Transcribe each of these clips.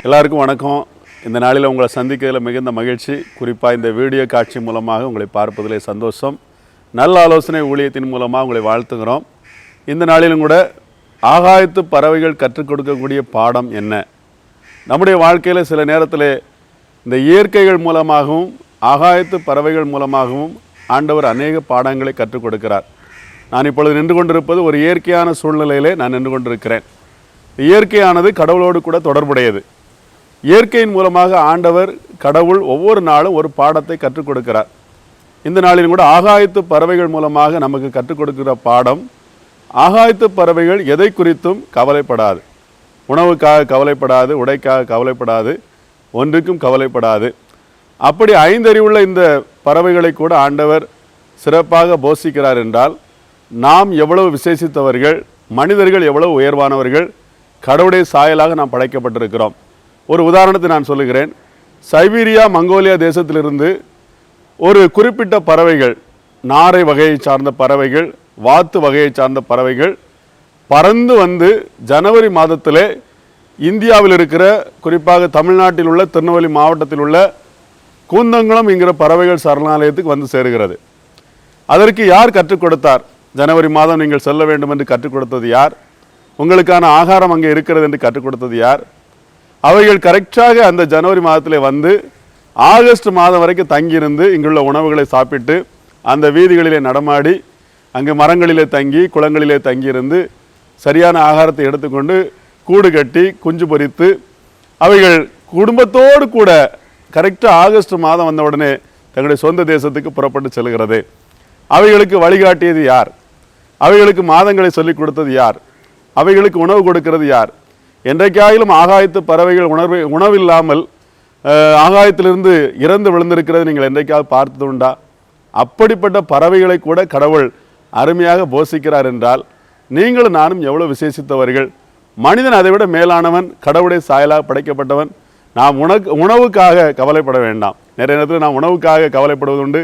எல்லாருக்கும் வணக்கம். இந்த நாளில் உங்களை சந்திக்கிறதுல மிகுந்த மகிழ்ச்சி. குறிப்பாக இந்த வீடியோ காட்சி மூலமாக உங்களை பார்ப்பதிலே சந்தோஷம். நல்ல ஆலோசனை ஊழியத்தின் மூலமாக உங்களை வாழ்த்துகிறோம். இந்த நாளிலும் கூட ஆகாயத்து பறவைகள் கற்றுக் கொடுக்கக்கூடிய பாடம் என்ன? நம்முடைய வாழ்க்கையில் சில நேரத்தில் இந்த இயற்கைகள் மூலமாகவும் ஆகாயத்து பறவைகள் மூலமாகவும் ஆண்டவர் அநேக பாடங்களை கற்றுக் கொடுக்கிறார். நான் இப்பொழுது நின்று கொண்டிருப்பது ஒரு இயற்கையான சூழ்நிலையிலே நான் நின்று கொண்டிருக்கிறேன். இயற்கையானது கடவுளோடு கூட தொடர்புடையது. இயற்கையின் மூலமாக ஆண்டவர் கடவுள் ஒவ்வொரு நாளும் ஒரு பாடத்தை கற்றுக் கொடுக்கிறார். இந்த நாளிலும் கூட ஆகாயத்து பறவைகள் மூலமாக நமக்கு கற்றுக் கொடுக்கிற பாடம், ஆகாயத்து பறவைகள் எதை குறித்தும் கவலைப்படாது. உணவுக்காக கவலைப்படாது, உடைக்காக கவலைப்படாது, ஒன்றுக்கும் கவலைப்படாது. அப்படி ஐந்தறிவுள்ள இந்த பறவைகளை கூட ஆண்டவர் சிறப்பாக போஷிக்கிறார் என்றால், நாம் எவ்வளவு விசேஷித்தவர்கள், மனிதர்கள் எவ்வளவு உயர்வானவர்கள், கடவுளுடைய சாயலாக நாம் படைக்கப்பட்டிருக்கிறோம். ஒரு உதாரணத்தை நான் சொல்லுகிறேன். சைபீரியா மங்கோலியா தேசத்திலிருந்து ஒரு குறிப்பிட்ட பறவைகள், நாரை வகையை சார்ந்த பறவைகள், வாத்து வகையை சார்ந்த பறவைகள் பறந்து வந்து ஜனவரி மாதத்திலே இந்தியாவில் இருக்கிற, குறிப்பாக தமிழ்நாட்டில் உள்ள திருநெல்வேலி மாவட்டத்தில் உள்ள கூந்தங்குளம் என்கிற பறவைகள் சரணாலயத்துக்கு வந்து சேருகிறது. அதற்கு யார் கற்றுக் கொடுத்தார்? ஜனவரி மாதம் நீங்கள் செல்ல வேண்டும் என்று கற்றுக் கொடுத்தது யார்? உங்களுக்கான ஆகாரம் அங்கே இருக்கிறது என்று கற்றுக் கொடுத்தது யார்? அவைகள் கரெக்டாக அந்த ஜனவரி மாதத்தில் வந்து ஆகஸ்ட் மாதம் வரைக்கும் தங்கியிருந்து இங்குள்ள உணவுகளை சாப்பிட்டு அந்த வீதிகளிலே நடமாடி அங்கு மரங்களிலே தங்கி குளங்களிலே தங்கியிருந்து சரியான ஆகாரத்தை எடுத்துக்கொண்டு கூடு கட்டி குஞ்சு பொரித்து அவைகள் குடும்பத்தோடு கூட கரெக்டாக ஆகஸ்ட் மாதம் வந்த உடனே தங்களுடைய சொந்த தேசத்துக்கு புறப்பட்டு செல்கிறது. அவைகளுக்கு வழிகாட்டியது யார்? அவைகளுக்கு மாதங்களை சொல்லிக் கொடுத்தது யார்? அவைகளுக்கு உணவு கொடுக்கிறது யார்? என்றைக்காயிலும் ஆகாயத்து பறவைகள் உணவில்லாமல் ஆகாயத்திலிருந்து இறந்து விழுந்திருக்கிறது நீங்கள் என்றைக்காவது பார்த்தது உண்டா? அப்படிப்பட்ட பறவைகளை கூட கடவுள் அருமையாக போஷிக்கிறார் என்றால், நீங்களும் நானும் எவ்வளவு விசேஷித்தவர்கள். மனிதன் அதை விட மேலானவன், கடவுளுடைய சாயலாக படைக்கப்பட்டவன். நாம் உணவுக்காக கவலைப்பட வேண்டாம். நிறைய நேரத்தில் நாம் உணவுக்காக கவலைப்படுவதுண்டு,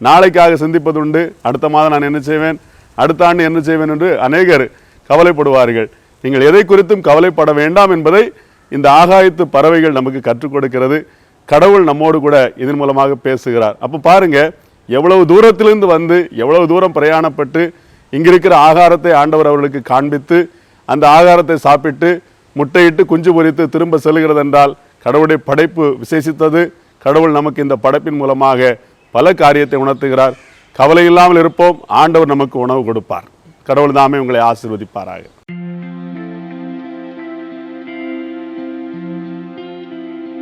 நாளைக்காக சிந்திப்பதுண்டு. அடுத்த மாதம் நான் என்ன செய்வேன், அடுத்த ஆண்டு என்ன செய்வேன் என்று அநேகர் கவலைப்படுவார்கள். நீங்கள் எதை குறித்தும் கவலைப்பட வேண்டாம் என்பதை இந்த ஆகாயத்து பறவைகள் நமக்கு கற்றுக் கொடுக்கிறது. கடவுள் நம்மோடு கூட இதன் மூலமாக பேசுகிறார். அப்போ பாருங்க, எவ்வளவு தூரத்திலிருந்து வந்து எவ்வளவு தூரம் பிரயாணப்பட்டு இங்கிருக்கிற ஆகாரத்தை ஆண்டவர் அவர்களுக்கு காண்பித்து அந்த ஆகாரத்தை சாப்பிட்டு முட்டையிட்டு குஞ்சு பொரித்து திரும்ப செல்கிறது என்றால், கடவுளுடைய படைப்பு விசேஷித்தது. கடவுள் நமக்கு இந்த படைப்பின் மூலமாக பல காரியத்தை உணர்த்துகிறார். கவலை இல்லாமல் இருப்போம். ஆண்டவர் நமக்கு உணவு கொடுப்பார். கடவுள் தாமே உங்களை ஆசீர்வதிப்பாராக.